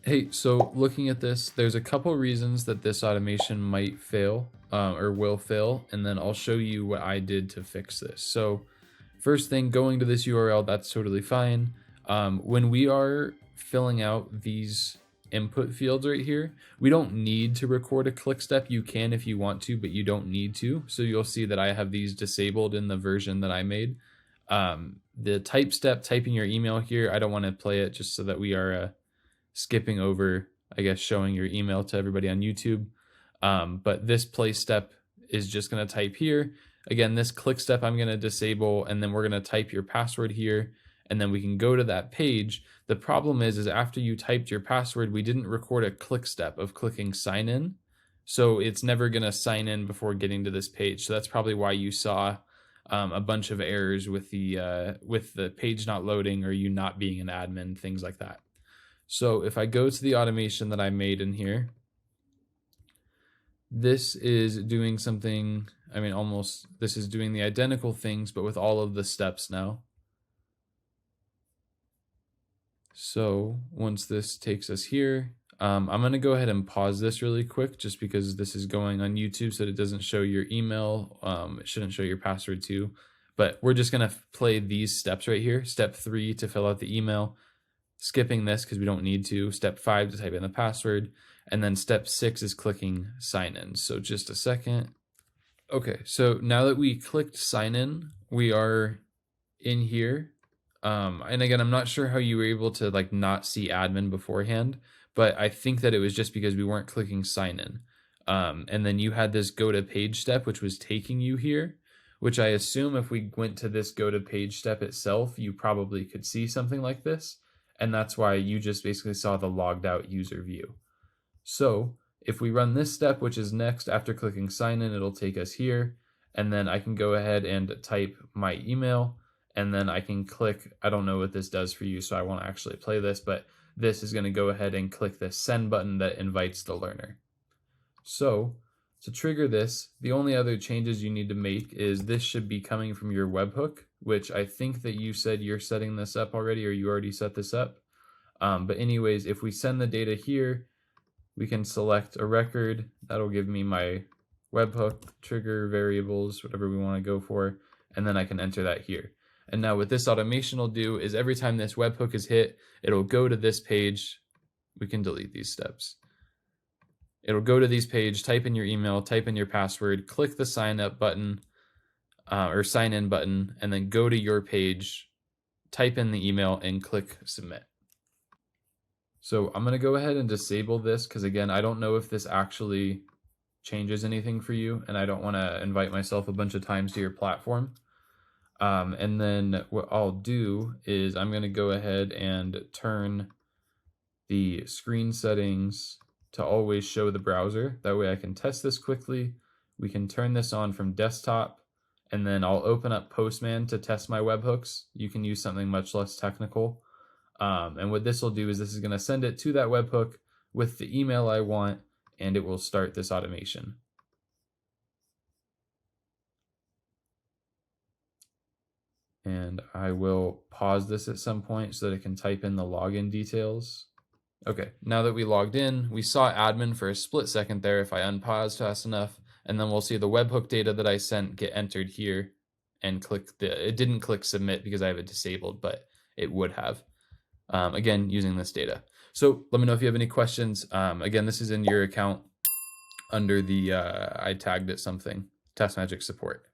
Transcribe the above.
Hey, so looking at this, there's a couple reasons that this automation might fail or will fail, and then I'll show you what I did to fix this. So first thing, going to this URL, that's totally fine. When we are filling out these input fields right here, we don't need to record a click step. You can if you want to, but you don't need to. So you'll see that I have these disabled in the version that I made. The type step, typing your email here, I don't want to play it just so that we are skipping over, I guess, showing your email to everybody on YouTube. But this place step is just going to type here. Again, this click step I'm going to disable, and then we're going to type your password here, and then we can go to that page. The problem is after you typed your password, we didn't record a click step of clicking sign in. So it's never going to sign in before getting to this page. So that's probably why you saw a bunch of errors with the page not loading or you not being an admin, things like that. So if I go to the automation that I made in here, this is doing something, I mean, this is doing the identical things, but with all of the steps now. So once this takes us here, I'm going to go ahead and pause this really quick just because this is going on YouTube so that it doesn't show your email. It shouldn't show your password too, but we're just going to play these steps right here. Step 3 to fill out the email. Skipping this because we don't need to. Step 5 to type in the password. And then step 6 is clicking sign in. So just a second. Okay, so now that we clicked sign in, we are in here. And again, I'm not sure how you were able to like not see admin beforehand, but I think that it was just because we weren't clicking sign in. And then you had this go to page step, which was taking you here, which I assume if we went to this go to page step itself, you probably could see something like this. And that's why you just basically saw the logged out user view. So if we run this step, which is next after clicking sign in, it'll take us here. And then I can go ahead and type my email, and then I can click, I don't know what this does for you, so I won't actually play this, but this is going to go ahead and click the send button that invites the learner. So to trigger this, the only other changes you need to make is this should be coming from your webhook, which I think that you said you're setting this up already, or you already set this up. But anyways, if we send the data here, we can select a record. That'll give me my webhook, trigger, variables, whatever we want to go for, and then I can enter that here. And now what this automation will do is every time this webhook is hit, it'll go to this page. We can delete these steps. It'll go to these page, type in your email, type in your password, click the sign up button or sign in button, and then go to your page, type in the email, and click submit. So I'm going to go ahead and disable this because, again, I don't know if this actually changes anything for you, and I don't want to invite myself a bunch of times to your platform. And then what I'll do is I'm going to go ahead and turn the screen settings to always show the browser. That way I can test this quickly. We can turn this on from desktop, and then I'll open up Postman to test my webhooks. You can use something much less technical. And what this will do is this is going to send it to that webhook with the email I want, and it will start this automation. And I will pause this at some point so that it can type in the login details. Okay, now that we logged in, we saw admin for a split second there if I unpause fast enough, and then we'll see the webhook data that I sent get entered here and it didn't click submit because I have it disabled, but it would have. Again, using this data. So let me know if you have any questions. Again, this is in your account under the, I tagged it something, Test Magic Support.